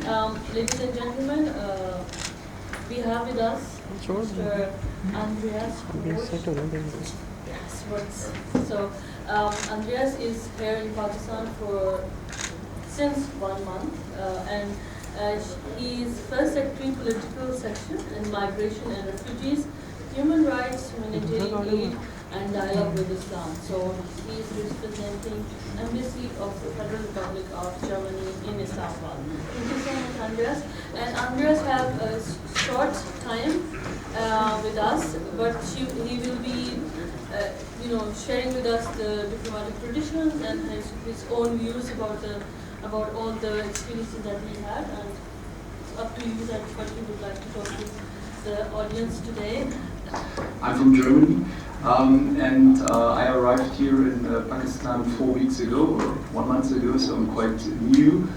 Ladies and gentlemen, we have with us Mr. Andreas Wuts. So, Andreas is here in Pakistan since 1 month, and he is first secretary political section in migration and refugees, human rights, humanitarian aid, and dialogue with Islam. So he is representing Embassy of the Federal Republic of Germany in Islamabad. Thank you so much, Andreas. And Andreas have a short time with us, but he will be, sharing with us the diplomatic traditions and his own views about all the experiences that he had. And it's up to you that what you would like to talk to the audience today. I'm from Germany, and I arrived here in Pakistan 4 weeks ago, or 1 month ago, so I'm quite new.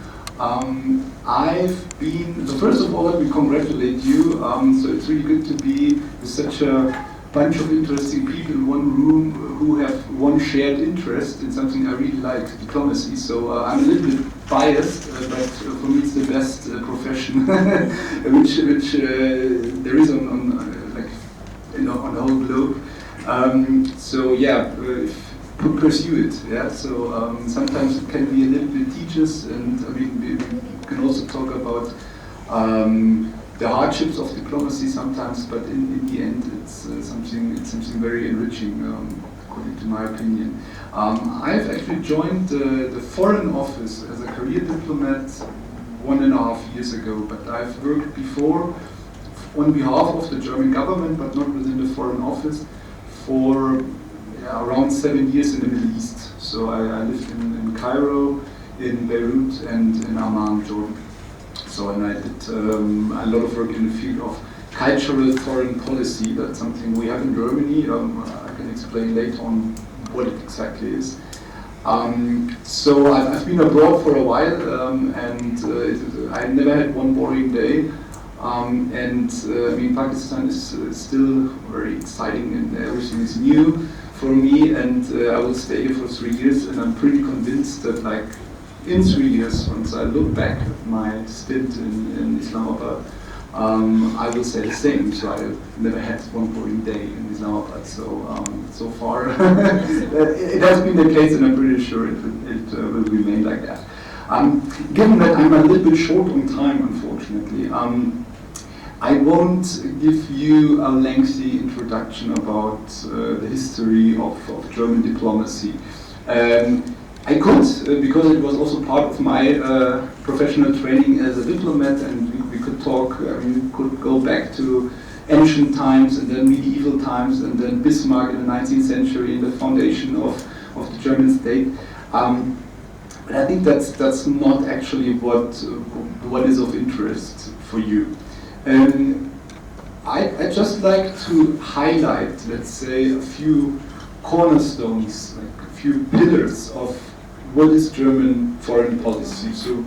First of all, let me congratulate you. So it's really good to be with such a bunch of interesting people in one room who have one shared interest in something I really like, diplomacy. So I'm a little bit biased, but for me it's the best profession which there is on the whole globe. Pursue it. Yeah. So sometimes it can be a little bit tedious, and I mean we can also talk about the hardships of diplomacy sometimes. But in the end, it's something very enriching, according to my opinion. I've actually joined the Foreign Office as a career diplomat 1.5 years ago, but I've worked before on behalf of the German government, but not within the Foreign Office, for around 7 years in the Middle East. So I lived in Cairo, in Beirut, and in Amman, Jordan. So, and I did a lot of work in the field of cultural foreign policy. That's something we have in Germany. I can explain later on what it exactly is. So I've been abroad for a while, and I never had one boring day. Pakistan is still very exciting, and everything is new for me, and I will stay here for 3 years, and I'm pretty convinced that in 3 years, once I look back at my stint in Islamabad, I will say the same. So I've never had one boring day in Islamabad, so far it has been the case, and I'm pretty sure it will remain like that. Given that I'm a little bit short on time, unfortunately, I won't give you a lengthy introduction about the history of German diplomacy. I could, because it was also part of my professional training as a diplomat, and we could talk, we could go back to ancient times, and then medieval times, and then Bismarck in the 19th century, and the foundation of the German state. But I think that's not actually what is of interest for you. I'd just like to highlight, let's say, a few cornerstones, like a few pillars of what is German foreign policy. So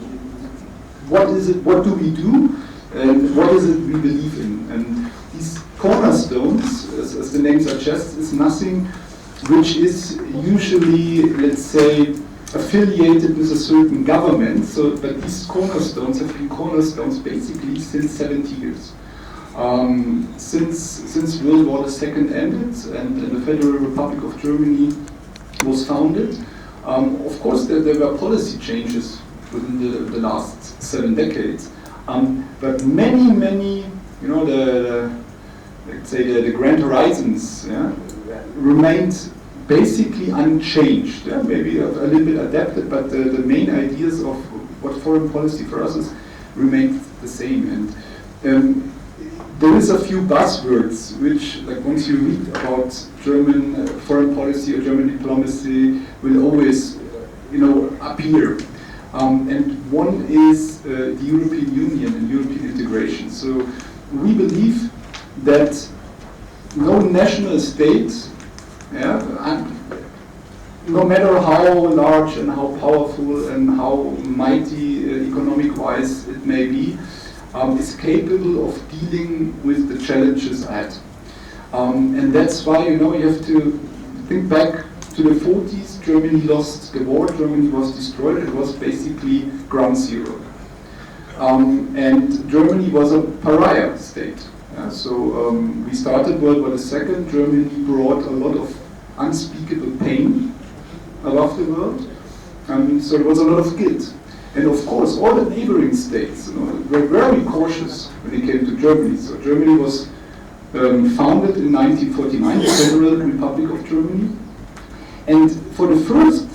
what is it, what do we do, and what is it we believe in? And these cornerstones, as the name suggests, is nothing which is usually, let's say, affiliated with a certain government. But these cornerstones have been cornerstones basically since 70 years. Since World War II ended and the Federal Republic of Germany was founded, of course there were policy changes within the last 7 decades. But many, the grand horizons, remained basically unchanged. Maybe a little bit adapted, but the main ideas of what foreign policy for us is remained the same. And there is a few buzzwords which, once you read about German foreign policy or German diplomacy, will always, appear. And one is the European Union and European integration. So we believe that no national state, no matter how large and how powerful and how mighty economic-wise it may be, is capable of dealing with the challenges ahead. And that's why, you have to think back to the 40s. Germany lost the war, Germany was destroyed, it was basically ground zero. And Germany was a pariah state. So we started World War II. Germany brought a lot of unspeakable pain above the world. So there was a lot of guilt. And of course, all the neighboring states were very cautious when it came to Germany. So Germany was founded in 1949, the Federal Republic of Germany. And for the first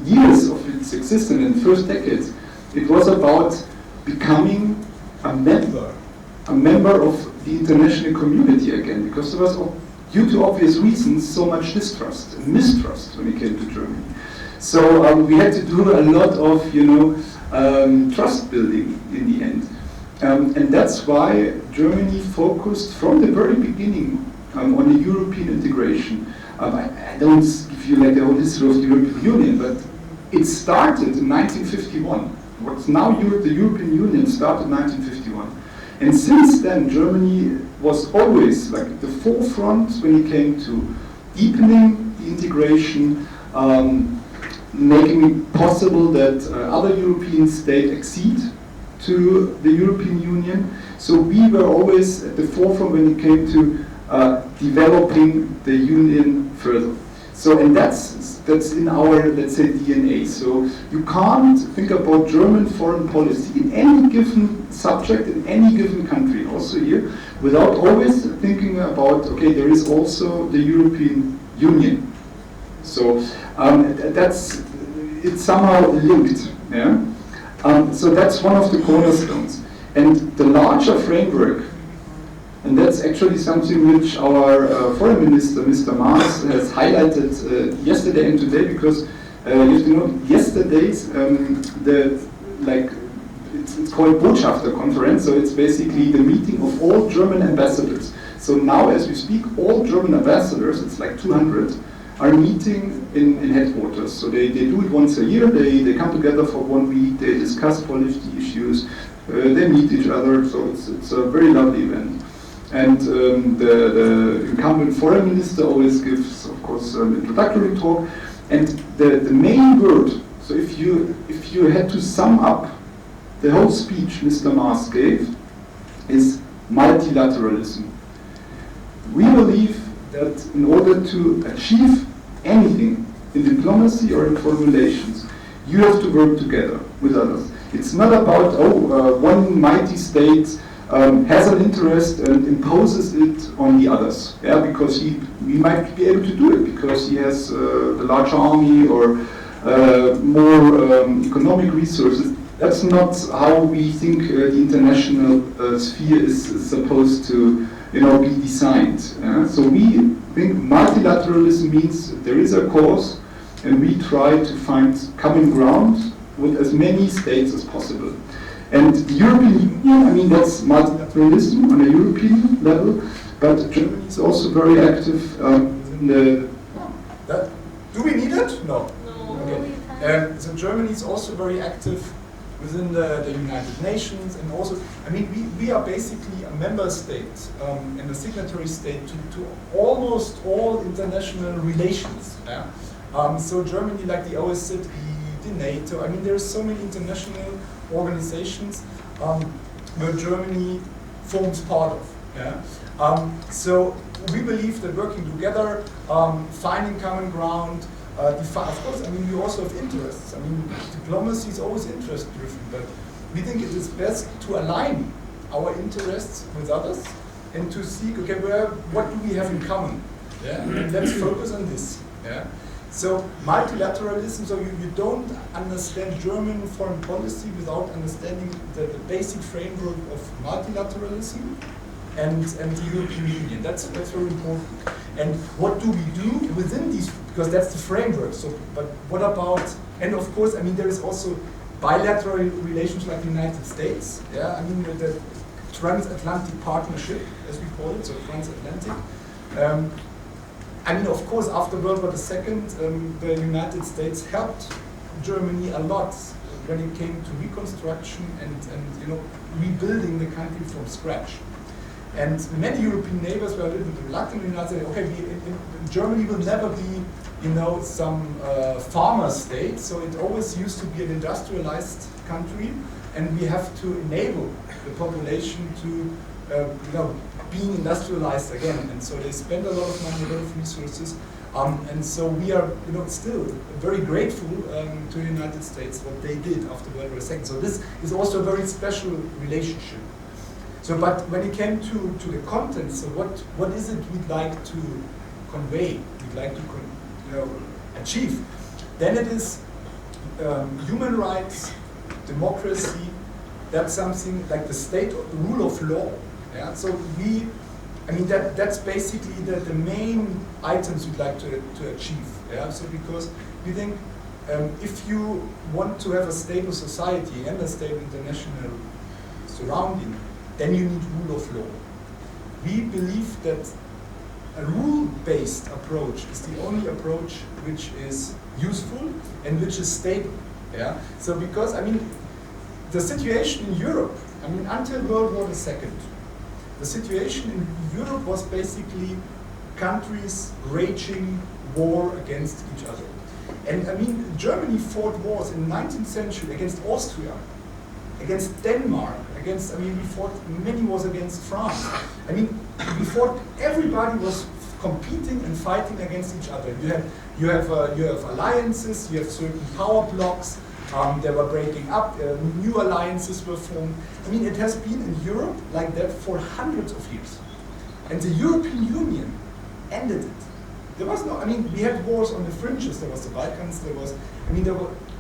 years of its existence, in the first decades, it was about becoming a member of the international community again, because there was, due to obvious reasons, so much distrust and mistrust when it came to Germany. So we had to do a lot of, trust building in the end. And that's why Germany focused from the very beginning on the European integration. I don't give you the whole history of the European Union, but it started in 1951. What's now the European Union started in 1951. And since then, Germany was always at the forefront when it came to deepening the integration, making it possible that other European states accede to the European Union. So we were always at the forefront when it came to developing the Union further. So, and that's in our, let's say, DNA. So you can't think about German foreign policy in any given subject, in any given country, also here, without always thinking about, okay, there is also the European Union. So it's somehow linked. Yeah? So that's one of the cornerstones. And the larger framework, and that's actually something which our foreign minister, Mr. Maas, has highlighted yesterday and today, because you have to know, yesterday's it's called Botschafter Conference, so it's basically the meeting of all German ambassadors. So now, as we speak, all German ambassadors, it's like 200, are meeting in headquarters. So they do it once a year. They come together for 1 week. They discuss policy issues. They meet each other. So it's a very lovely event. And the incumbent foreign minister always gives, of course, an introductory talk. And the main word, so if you had to sum up the whole speech Mr. Maas gave, is multilateralism. We believe that in order to achieve anything in diplomacy or in foreign relations, you have to work together with others. It's not about, one mighty state has an interest and imposes it on the others, because we might be able to do it because he has a large army or more economic resources. That's not how we think the international sphere is supposed to be designed. So we think multilateralism means there is a cause and we try to find common ground with as many states as possible. And the European Union, that's multilateralism on a European level, but Germany is also very active in the... Do we need it? No. No. Okay. So Germany is also very active within the United Nations, and also, we are basically a member state and a signatory state to almost all international relations. Yeah? So Germany, like the OSCE, the NATO, there are so many international organizations where Germany forms part of. Yeah? So we believe that working together, finding common ground, of course, we also have interests. Diplomacy is always interest-driven, but we think it is best to align our interests with others and to seek, okay, what do we have in common? Yeah? And let's focus on this. Yeah? So multilateralism, so you don't understand German foreign policy without understanding the basic framework of multilateralism and the European Union. That's very important. And what do we do within these? Because that's the framework. So, but what about? And of course, there is also bilateral relations like the United States. Yeah, the transatlantic partnership, as we call it, so transatlantic. Of course, after World War II, the United States helped Germany a lot when it came to reconstruction and rebuilding the country from scratch. And many European neighbors were a little bit reluctant and said, okay, Germany will never be, some farmer state. So it always used to be an industrialized country, and we have to enable the population to being industrialized again. And so they spend a lot of money, a lot of resources. And so we are, still very grateful to the United States what they did after World War II. So this is also a very special relationship. So, but when it came to the content, so what is it we'd like to convey, we'd like to achieve? Then it is human rights, democracy. That's something like the state, the rule of law. Yeah. So that's basically the main items we'd like to achieve. Yeah. So because we think if you want to have a stable society and a stable international surrounding, then you need rule of law. We believe that a rule-based approach is the only approach which is useful and which is stable. Yeah. So because the situation in Europe, until World War II, the situation in Europe was basically countries waging war against each other. And Germany fought wars in the 19th century against Austria, against Denmark, we fought many wars against France. Everybody was competing and fighting against each other. You have alliances, you have certain power blocks, they were breaking up, new alliances were formed. It has been in Europe like that for hundreds of years. And the European Union ended it. There was no, we had wars on the fringes, there was the Balkans,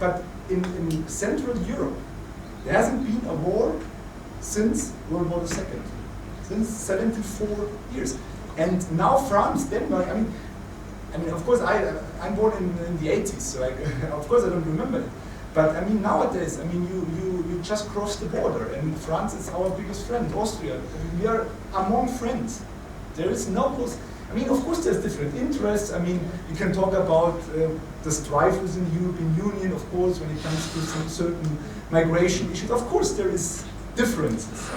but in Central Europe, there hasn't been a war since World War II, since 74 years. And now France, Denmark, of course I'm born in the 80s, so of course I don't remember it. But nowadays, you just cross the border, and France is our biggest friend, Austria. We are among friends. There is no close. Of course there's different interests. You can talk about the strife within the European Union, of course, when it comes to some certain migration issues. Of course there is differences.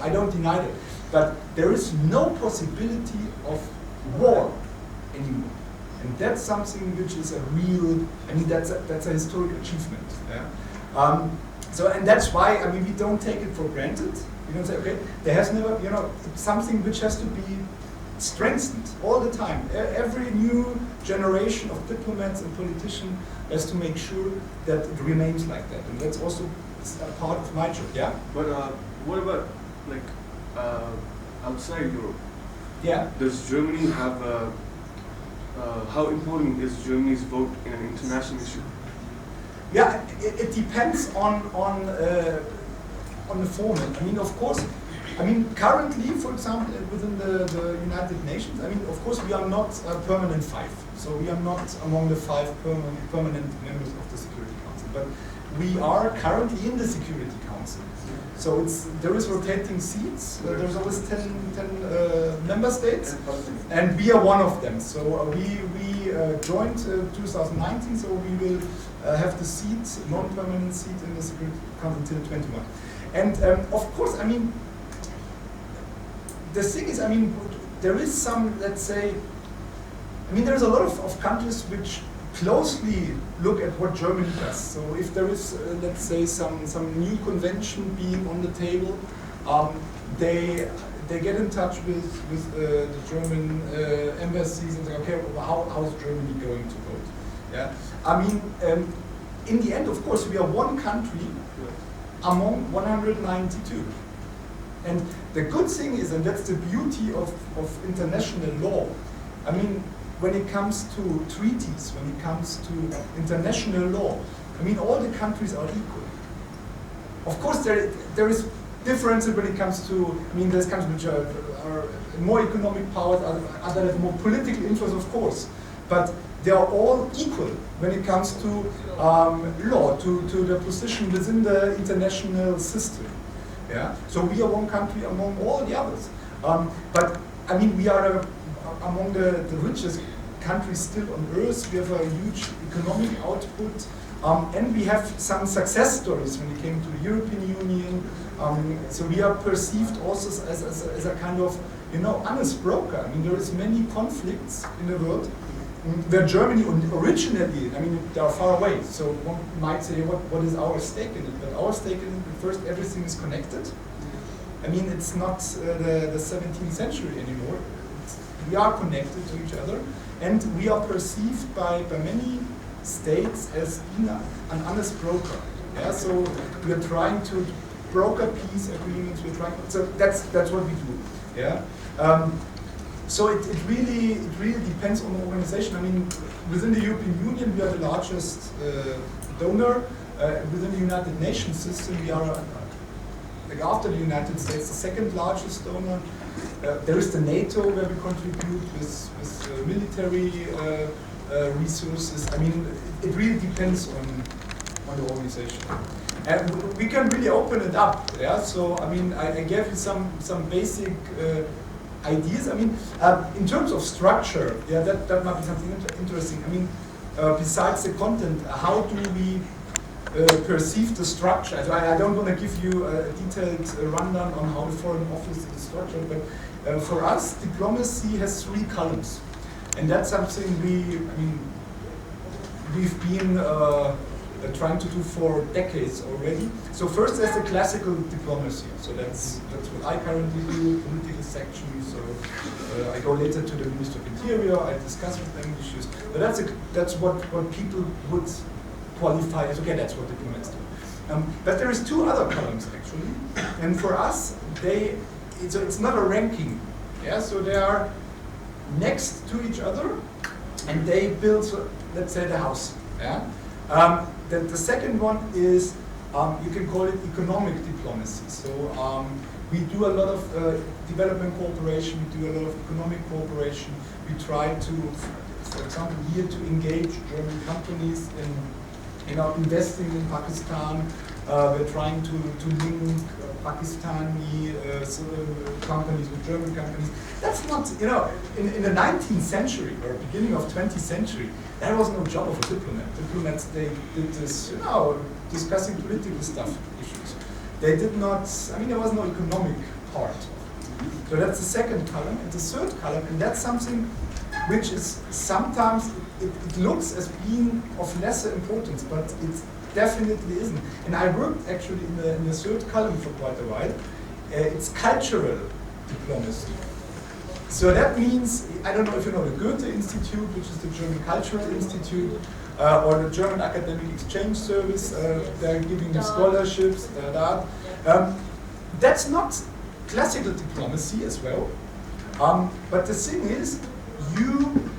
I don't deny that. But there is no possibility of war anymore. And that's something which is a real, that's a historic achievement. Yeah? And that's why, we don't take it for granted. We don't say, okay, there has never, it's something which has to be strengthened all the time. Every new generation of diplomats and politicians has to make sure that it remains like that. And that's also a part of my job, yeah? But what about, outside Europe? Yeah. Does Germany have how important is Germany's vote in an international issue? Yeah, it depends on the format. Of course, currently, for example, within the United Nations, of course, we are not a permanent five. So we are not among the 5 permanent members of the Security Council, but we are currently in the Security Council. So there is rotating seats. There's always 10 member states, and we are one of them. So we joined 2019. So we will have the seat, non-permanent seat in the Security Council until 21. And of course, the thing is, there is some, let's say, there's a lot of countries which closely look at what Germany does. So if there is, let's say, some new convention being on the table, they get in touch with the German embassies and say, okay, well, how is Germany going to vote? Yeah, in the end, of course, we are one country among 192. And the good thing is, and that's the beauty of international law, when it comes to treaties, when it comes to international law, all the countries are equal. Of course, there is differences when it comes to, there's countries which are more economic powers, other have more political interests, of course. But they are all equal when it comes to law, to the position within the international system. Yeah. So we are one country among all the others. But we are among the richest countries still on earth. We have a huge economic output, and we have some success stories when it came to the European Union. So we are perceived also as a kind of, honest broker. There is many conflicts in the world, where Germany originally, I mean, they are far away, so one might say, what is our stake in it? But our stake in it, first, everything is connected. I mean, it's not the 17th century anymore. We are connected to each other, and we are perceived by many states as being an honest broker. Yeah, so we are trying to broker peace agreements. We're trying. So that's what we do. Yeah. So it really depends on the organization. I mean, within the European Union, we are the largest donor. Within the United Nations system, we are, like after the United States, the second largest donor. There is the NATO where we contribute with military resources. I mean, it really depends on the organization. And we can really open it up. Yeah. So I mean, I gave you some basic ideas. I mean, in terms of structure, yeah, that might be something interesting. I mean, besides the content, how do we perceive the structure? So I don't want to give you a detailed rundown on how the Foreign Office is structured, but for us, diplomacy has 3 columns, and that's something we've been trying to do for decades already. So first, there's the classical diplomacy. So that's what I currently do, political section. So I go later to the Minister of Interior. I discuss with them issues. But that's what people would qualify as, okay, that's what diplomats do. But there is 2 other columns actually, and for us, it's not a ranking. Yeah, so they are next to each other, and they build, let's say, the house. Yeah. The second one is, you can call it economic diplomacy. So we do a lot of development cooperation, we do a lot of economic cooperation. We try to, for example, here to engage German companies in investing in Pakistan. We're trying to link Pakistani companies with German companies. That's not, in the 19th century or beginning of 20th century, that was no job of a diplomat. Diplomats, they did this, discussing political stuff, issues. They did not, there was no economic part. So that's the second column. And the third column, and that's something which is sometimes, it looks as being of lesser importance, but it definitely isn't. And I worked actually in the third column for quite a while. It's cultural diplomacy. So that means, I don't know if you know the Goethe Institute, which is the German Cultural Institute, or the German Academic Exchange Service. They're giving you scholarships, that's not classical diplomacy as well. But the thing is, you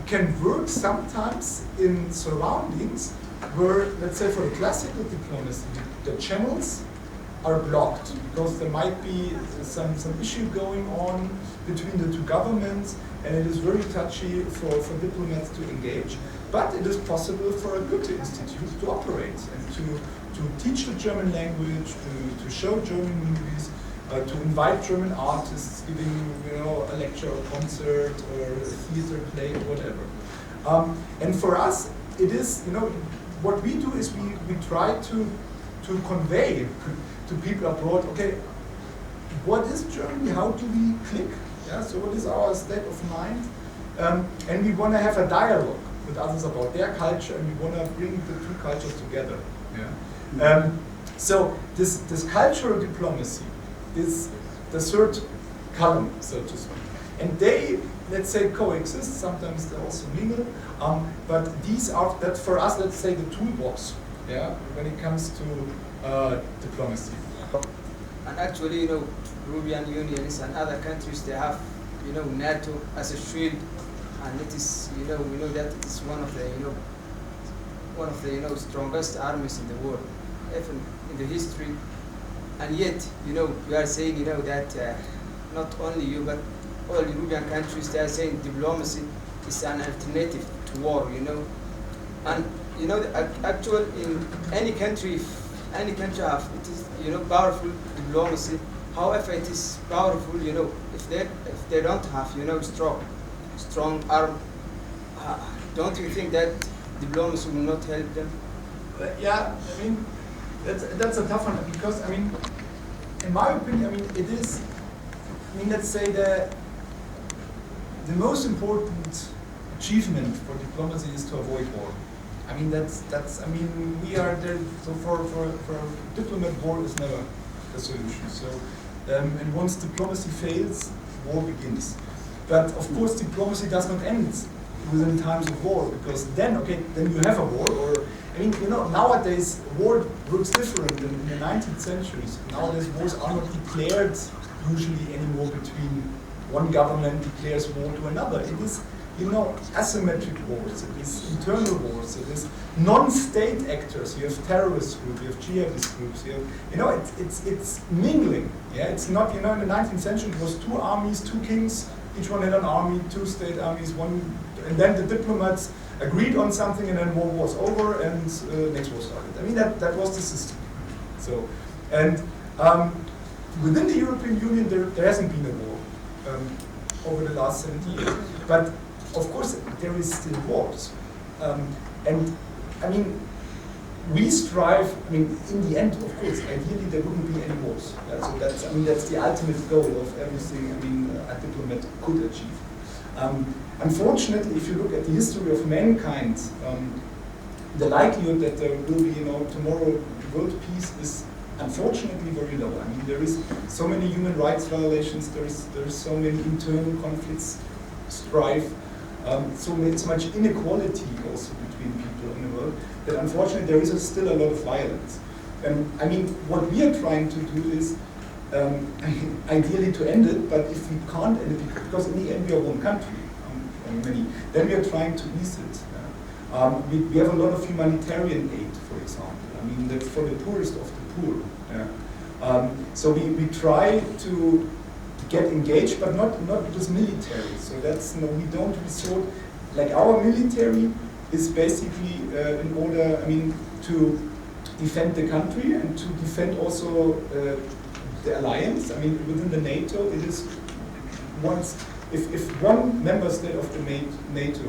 can work sometimes in surroundings where, let's say for the classical diplomacy, the channels are blocked because there might be some issue going on between the 2 governments, and it is very touchy for diplomats to engage. But it is possible for a Goethe Institute to operate and to teach the German language, to show German movies, to invite German artists giving a lecture or concert or a theater play or whatever. And for us, it is, what we do is we try to convey to people abroad, okay, what is Germany? How do we click? Yeah, so what is our state of mind? And we want to have a dialogue with others about their culture, and we want to bring the 2 cultures together. Yeah. So this cultural diplomacy is the third column, so to speak. And they, let's say, coexist. Sometimes they also mingle. But these are, that for us, let's say, the toolbox. Yeah, when it comes to diplomacy. And actually, European unions and other countries, they have, NATO as a shield, and it is, we know that it is one of the strongest armies in the world, even in the history. And yet, we are saying, that not only you, but all European countries, they are saying diplomacy is an alternative to war, And, actually, in any country, if any country have, it is, powerful diplomacy. However, it is powerful, if they don't have, strong arm. Don't you think that diplomacy will not help them? Yeah, that's a tough one, because in my opinion, it is, let's say the most important achievement for diplomacy is to avoid war. I mean, I mean, we are there, so for a diplomat, war is never the solution. So, and once diplomacy fails, war begins. But of course, diplomacy does not end within times of war, because then you have a war, or, I mean, you know, nowadays, war looks different than in the 19th centuries. Nowadays, wars are not declared usually anymore between one government declares war to another. It is, you know, asymmetric wars, it is internal wars, it is non-state actors. You have terrorist groups, you have jihadist groups, you know, it's mingling. Yeah, it's not, you know, in the 19th century it was 2 armies, 2 kings, each one had an army, 2 state armies, one, and then the diplomats agreed on something, and then war was over, and next war started. I mean, that was the system. So, and within the European Union, there hasn't been a war over the last 70 years. But of course, there is still wars. And I mean, we strive, I mean, in the end, of course, ideally there wouldn't be any wars. Yeah, so that's, I mean, that's the ultimate goal of everything, I mean, a diplomat could achieve. Unfortunately, if you look at the history of mankind, the likelihood that there will be, you know, tomorrow world peace is unfortunately very low. I mean, there is so many human rights violations, there is so many internal conflicts, strife, so much inequality also between people in the world, that unfortunately there is still a lot of violence. And I mean, what we are trying to do is ideally to end it, but if we can't end it, because in the end we are one country, then we are trying to ease it. We have a lot of humanitarian aid, for example. I mean, that's for the poorest of the poor. Yeah. So we try to get engaged, but not with military. So that's, no, we don't resort, like our military is basically in order, I mean, to defend the country and to defend also the alliance. I mean, within the NATO, it is once, if one member state of the NATO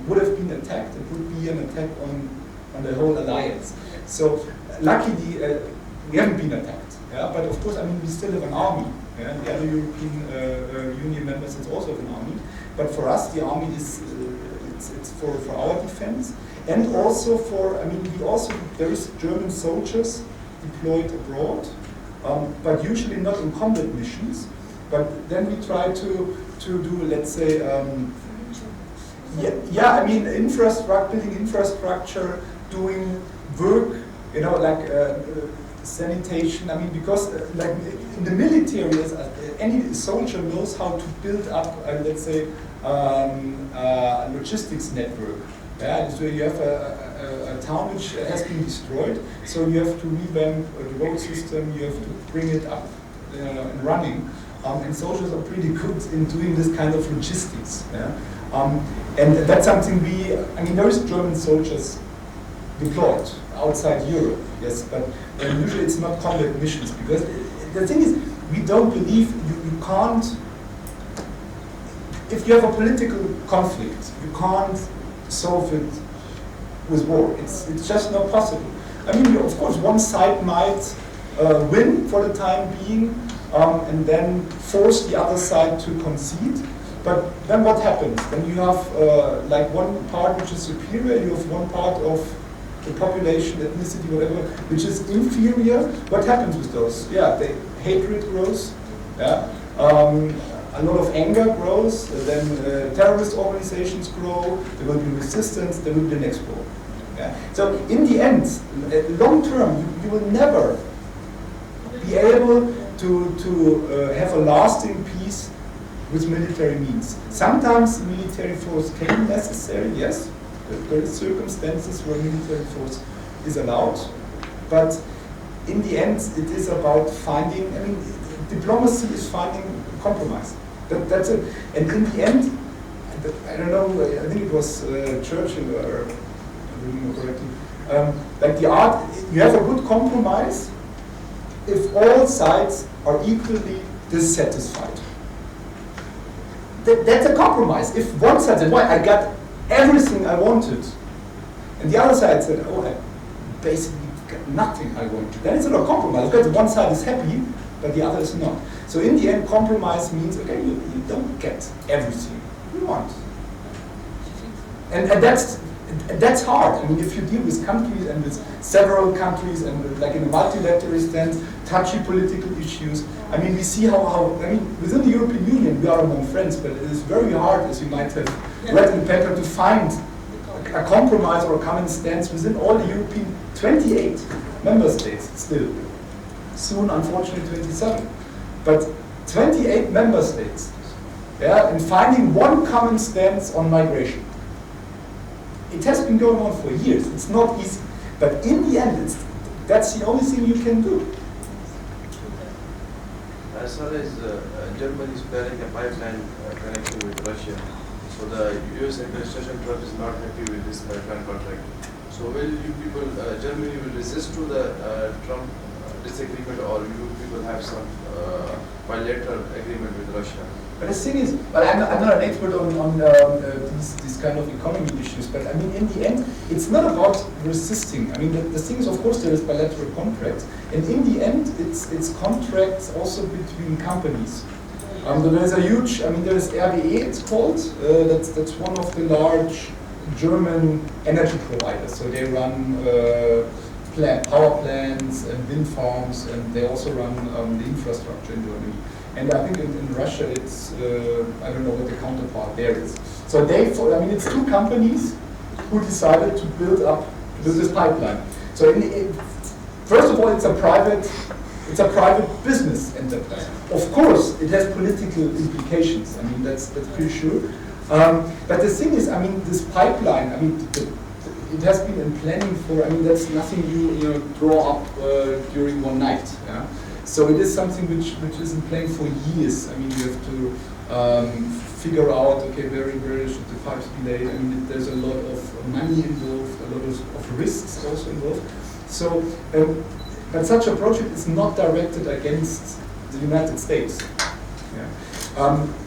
would have been attacked, it would be an attack on the whole alliance. So luckily, we haven't been attacked. Yeah? But of course, I mean, we still have an army. Yeah? The other European Union member states also have an army. But for us, the army is it's for our defense, and also for, I mean, there is German soldiers deployed abroad, but usually not in combat missions. But then we try to do, let's say, I mean, building infrastructure, doing work, you know, like sanitation. I mean, because like in the military, any soldier knows how to build up, let's say, a logistics network. Yeah, so you have a town which has been destroyed, so you have to revamp the road system. You have to bring it up and running. And soldiers are pretty good in doing this kind of logistics. Yeah? And that's something I mean, there is German soldiers deployed outside Europe, yes, but usually it's not combat missions, because the thing is, we don't believe you can't, if you have a political conflict, you can't solve it with war. It's just not possible. I mean, of course, one side might win for the time being, and then force the other side to concede. But then what happens? Then you have like one part which is superior, you have one part of the population, ethnicity, whatever, which is inferior. What happens with those? Yeah, hatred grows. Yeah, a lot of anger grows. Then terrorist organizations grow. There will be resistance. There will be the next war. Yeah. So in the end, long term, you will never be able to have a lasting peace with military means. Sometimes military force can be necessary, yes. There are circumstances where military force is allowed, but in the end it is about finding, I mean, diplomacy is finding compromise. That's it. And in the end, I don't know, I think it was Churchill, or if I remember correctly, like the art, you have a good compromise if all sides are equally dissatisfied. That's a compromise. If one side said, well, I got everything I wanted, and the other side said, oh, I basically got nothing I wanted, then it's not a compromise, because one side is happy, but the other is not. So in the end, compromise means, okay, you don't get everything you want. and that's hard. I mean, if you deal with countries and with several countries and like in a multilateral stance, touchy political issues. I mean, we see how I mean, within the European Union, we are among friends, but it is very hard, as you might have read in the paper, to find a compromise or a common stance within all the European 28 member states still. Soon, unfortunately, 27. But 28 member states, yeah, and finding one common stance on migration. It has been going on for years. It's not easy. But in the end, that's the only thing you can do. As far as Germany is planning a pipeline connection with Russia, so the US administration Trump is not happy with this pipeline contract. So will you people, Germany will resist to the Trump disagreement, or you people have some bilateral agreement with Russia? But the thing is, well, I'm not an expert on these kind of economy issues, but I mean, in the end, it's not about resisting. I mean, the thing is, of course, there is bilateral contracts, and in the end, it's contracts also between companies. There's a huge, I mean, there's RWE, it's called, that's one of the large German energy providers. So they run power plants and wind farms, and they also run the infrastructure in Germany. And I think in Russia, it's, I don't know what the counterpart there is. So I mean, it's two companies who decided to build this pipeline. So first of all, it's a private business enterprise. Of course, it has political implications. I mean, that's pretty sure. But the thing is, I mean, this pipeline, I mean, it has been in planning for, I mean, that's nothing you draw up during one night. Yeah? So it is something which is in planning for years. I mean, you have to figure out, okay, where should the pipes be laid. I mean, there's a lot of money involved, a lot of risks also involved. So, but such a project is not directed against the United States. Yeah.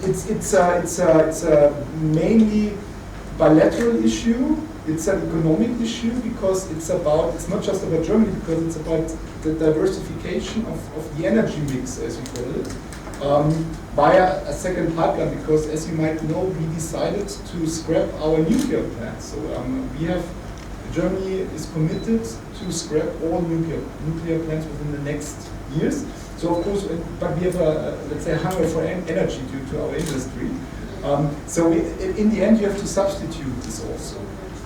It's a mainly bilateral issue. It's an economic issue because it's not just about Germany, because it's about the diversification of the energy mix, as you call it, via a second pipeline. Because, as you might know, we decided to scrap our nuclear plants. So Germany is committed to scrap all nuclear plants within the next years. So of course, but we have let's say, hunger for energy due to our industry. So in the end, you have to substitute this also.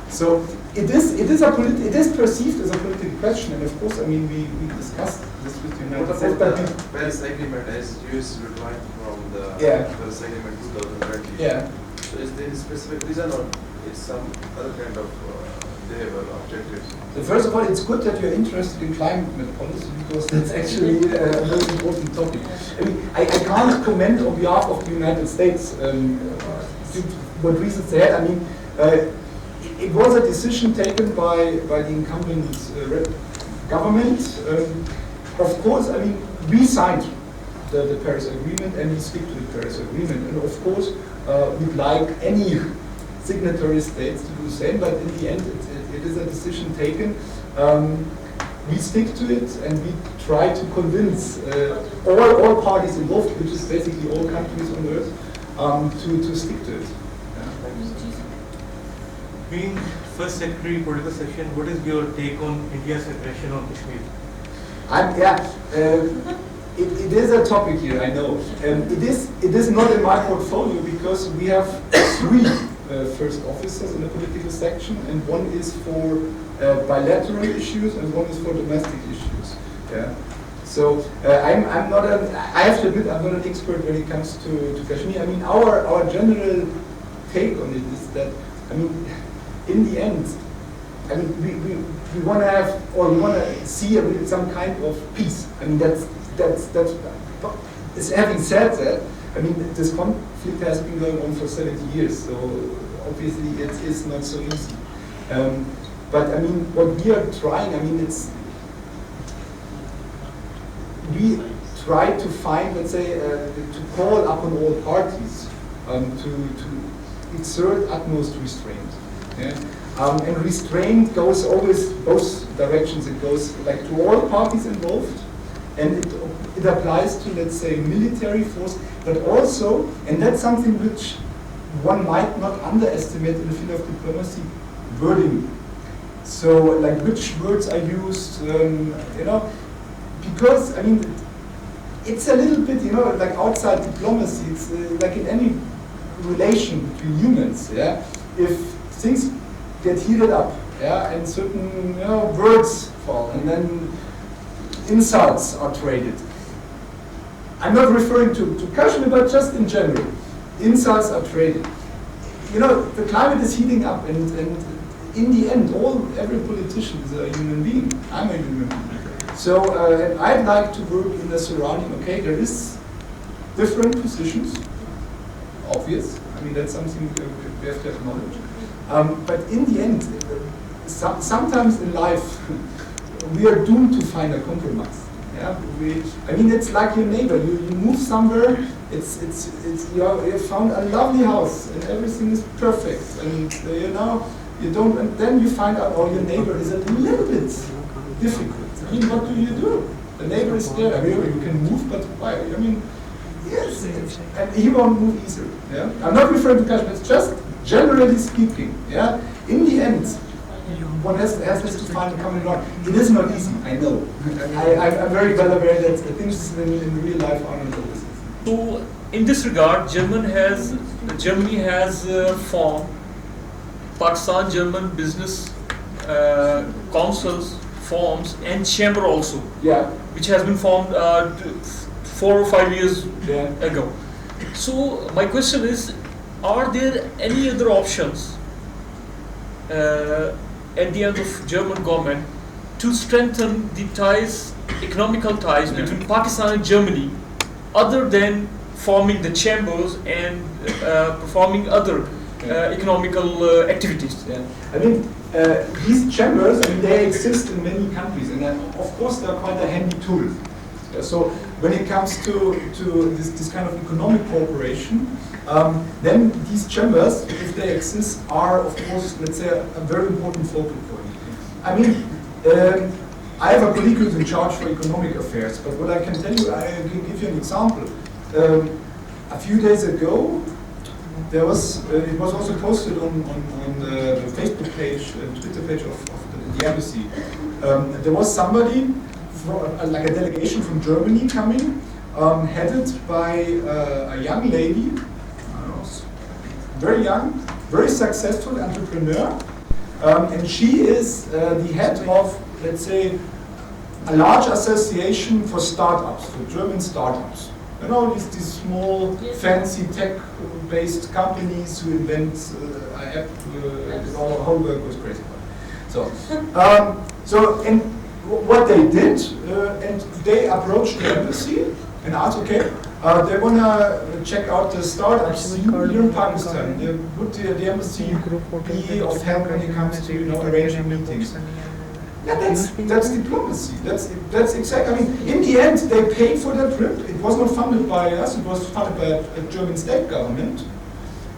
So it is perceived as a political question, and of course, I mean, we discussed this with the United States. What about the Paris Agreement, as US withdrawing from the Paris Agreement 2020? Yeah. So is there a specific reason, or is some other kind of they have objectives? So first of all, it's good that you're interested in climate policy, because that's actually a very important topic. I mean, I can't comment on behalf of the United States what reasons they had. I mean, it was a decision taken by the incumbent government. Of course, I mean, we signed the Paris Agreement and we stick to the Paris Agreement. And of course, we'd like any signatory states to do the same, but in the end, it is a decision taken. We stick to it and we try to convince all parties involved, which is basically all countries on earth, to stick to it. Being first secretary political section, what is your take on India's aggression on Kashmir? It is a topic here, I know. It is not in my portfolio because we have three first officers in the political section, and one is for bilateral issues and one is for domestic issues. Yeah. So I'm not I have to admit, I'm not an expert when it comes to Kashmir. I mean, our general take on it is that, I mean, in the end, I mean, we want to have, or we want to see some kind of peace. I mean, that's having said that, I mean, this conflict has been going on for 70 years, so obviously it is not so easy. But I mean, what we are trying, I mean, we try to find, let's say, to call upon all parties to exert utmost restraint. Yeah? And restraint goes always both directions. It goes like to all parties involved, and it applies to, let's say, military force, but also, and that's something which one might not underestimate in the field of diplomacy wording. So, like which words are used, because, I mean, it's a little bit, like outside diplomacy, it's like in any relation between humans, yeah? If things get heated up, yeah, and certain, words fall, and then insults are traded. I'm not referring to Kashmir, but just in general. Insults are traded. The climate is heating up, and in the end, every politician is a human being. I'm a human being. So I'd like to work in the surrounding, okay, there is different positions, obvious. I mean, that's something we have to acknowledge. But in the end, sometimes in life, we are doomed to find a compromise. Yeah, it's like your neighbor. You move somewhere. You found a lovely house and everything is perfect, and you don't. And then you find out, your neighbor is a little bit difficult. I mean, what do? The neighbor is there. I mean, you can move, but why? I mean, yes, and he won't move either. Yeah, I'm not referring to Kashmir. It's just generally speaking. Yeah, in the end, one has to find a common ground. It is not easy, I know. I'm very well aware that things in real life are not always easy. So, in this regard, Germany has formed Pakistan-German business councils, forms, and chamber also, which has been formed 4 or 5 years ago. So, my question is, are there any other options at the end of German government to strengthen the ties, economical ties between Pakistan and Germany, other than forming the chambers and performing other economical activities? I mean, these chambers, they exist in many countries, and of course they're quite a handy tool. So when it comes to this kind of economic cooperation, then these chambers, if they exist, are of course, let's say, a very important focal point. I mean, I have a colleague who's in charge for economic affairs, but what I can tell you, I can give you an example. A few days ago, it was also posted on the Facebook page and Twitter page of the embassy. There was somebody, like a delegation from Germany coming, headed by a young lady, very young, very successful entrepreneur, and she is the head of, let's say, a large association for startups, for German startups. These small, fancy tech-based companies who invent an app, all whole work was crazy. And what they did, and they approached the embassy and asked, okay, they want to check out the startup scene here in Pakistan. Would the embassy be of help when it comes to arranging meetings? Yeah, that's diplomacy. That's exactly. I mean, in the end, they paid for that trip. It was not funded by us. It was funded by a German state government.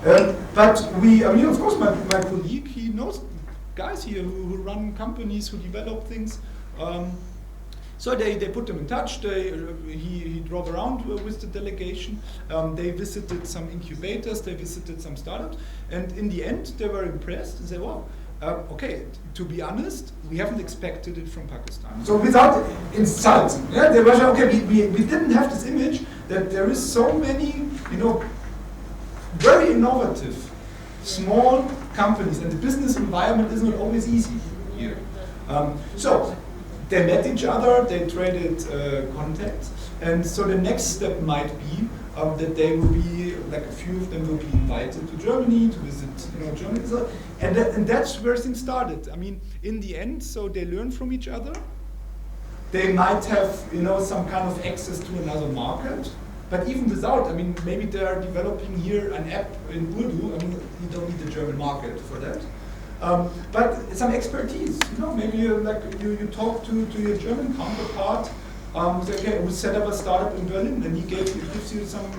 But of course, my colleague, he knows guys here who run companies, who develop things. So they put them in touch. He drove around with the delegation. They visited some incubators. They visited some startups. And in the end, they were impressed and said, wow. Okay, to be honest, we haven't expected it from Pakistan. So without insulting, they were okay. We didn't have this image that there is so many, very innovative, small companies, and the business environment is not always easy here. So they met each other, they traded contacts, and so the next step might be that they will be, like a few of them will be invited to Germany to visit, Germany. So, and that's where things started. I mean, in the end, so they learn from each other. They might have, some kind of access to another market. But even without, maybe they are developing here an app in Urdu. You don't need the German market for that. But some expertise, maybe you talk to your German counterpart. Say, okay, we set up a startup in Berlin, and he gives you some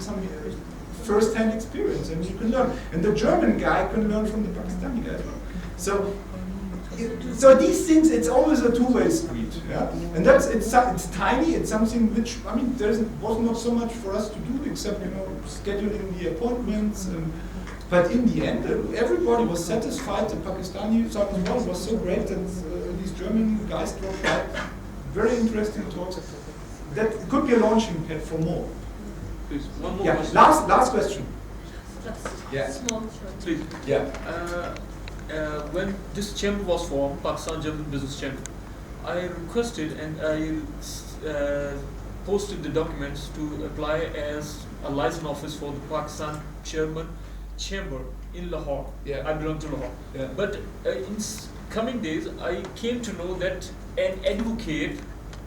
first-hand experience, and you can learn. And the German guy can learn from the Pakistani guy as well. So these things, it's always a two-way street, yeah. And it's tiny. It's something which there was not so much for us to do except scheduling the appointments and But in the end, everybody was satisfied. The Pakistani Summit was so great that these German guys dropped by. Very interesting talks. That could be a launching pad for more. Please, one more Yeah, question. last question. Just Yeah. small show. Please. Yeah. When this chamber was formed, Pakistan German Business Chamber, I requested and I posted the documents to apply as a license office for the Pakistan German Chamber in Lahore. Yeah. I belong to Lahore. Yeah. But in coming days, I came to know that an advocate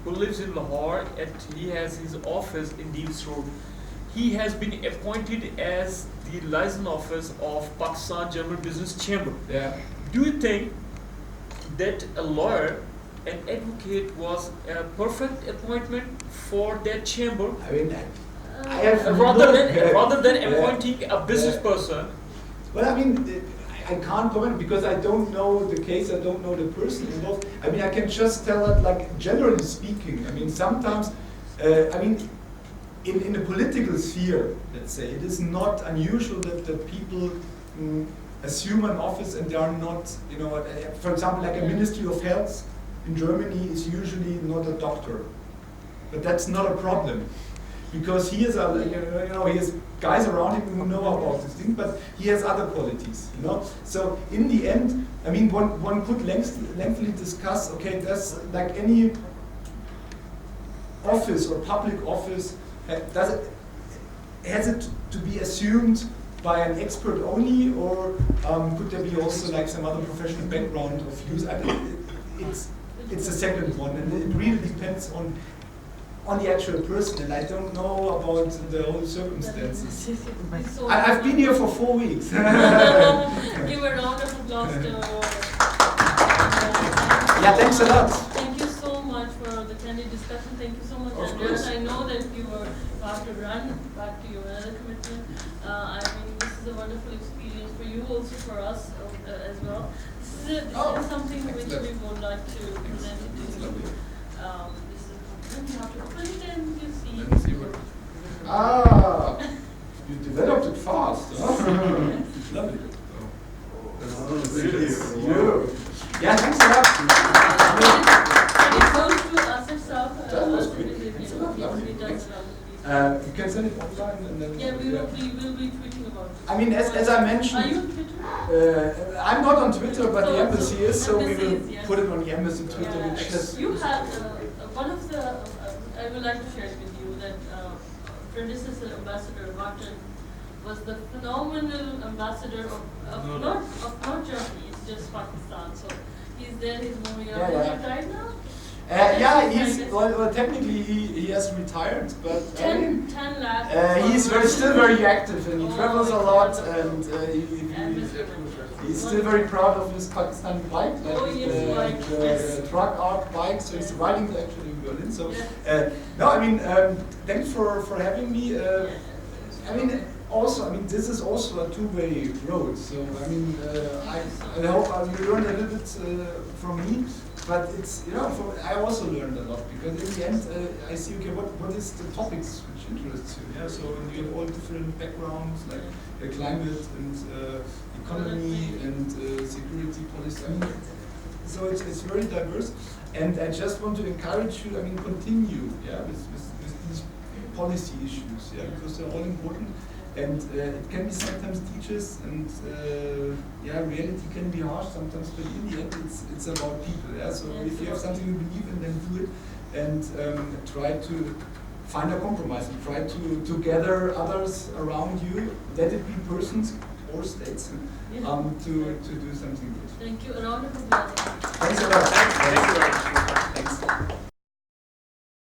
who lives in Lahore, he has his office in Deals Road. He has been appointed as the license office of Pakistan German Business Chamber. Yeah. Do you think that a lawyer, an advocate, was a perfect appointment for that chamber? I mean, I have Rather than Yeah. appointing a business Yeah. person. Well, I mean, I can't comment because I don't know the case, I don't know the person involved. I mean, I can just tell that, like, generally speaking, I mean, sometimes, in the political sphere, let's say, it is not unusual that people assume an office and they are not, you know, for example, like a Ministry of Health in Germany is usually not a doctor. But that's not a problem. Because he has, he has guys around him who know about this thing, but he has other qualities, you know. So in the end, I mean, one could lengthily discuss. Okay, that's like any office or public office. Has it to be assumed by an expert only, or could there be also like some other professional background of use? I mean, it's the second one, and it really depends on the actual person, and I don't know about the whole circumstances. I've been here for 4 weeks. Give a round of applause to. Yeah, thanks a lot. Thank you so much for the candid discussion. Thank you so much, Of Andreas. course. I know that you were about to run back to your other commitment. I mean, this is a wonderful experience for you, also for us as well. This is something which we would like to present it to you. You have to open it and you see. Let me see what. Ah, you developed it fast. Huh? Lovely. You. Yeah, thanks a lot. And it goes to us itself. That was quick. Thanks a lot. Lovely. You can send it online and then. Yeah, we will be tweeting about it. I mean, as I mentioned. Are you on Twitter? I'm not on Twitter, but the embassy is, so we Embassy will is, yes. put it on the embassy Twitter, Yeah. which has. You have one of the. I would like to share it with you that predecessor ambassador Martin was the phenomenal ambassador of not Germany. It's just Pakistan. So he's there. He's moving up. Yeah, yeah. Is he retired now? Yeah, well, technically he has retired, but I mean, 10 lakh. he's still very active and he travels a lot, and he's still very proud of his Pakistani bike, like the truck art bike. So he's riding it actually in Berlin. So no, I mean, thanks for having me. I mean, also, I mean, this is also a two-way road. So I mean, I hope you learned a little bit from me. But it's, you know, I also learned a lot because in the end I see, okay, what is the topics which interests you? Yeah, so you have all different backgrounds like climate and economy and security policy. I mean, so it's very diverse, and I just want to encourage you. I mean, continue, yeah, with these policy issues, yeah, because they're all important. And it can be sometimes teachers, and reality can be harsh sometimes. But in the end, it's about people. Yeah. So if you have something you believe in, then do it, and try to find a compromise. And try to gather others around you, let it be persons or states, to do something good. Thank you. A round of applause. Thanks a lot.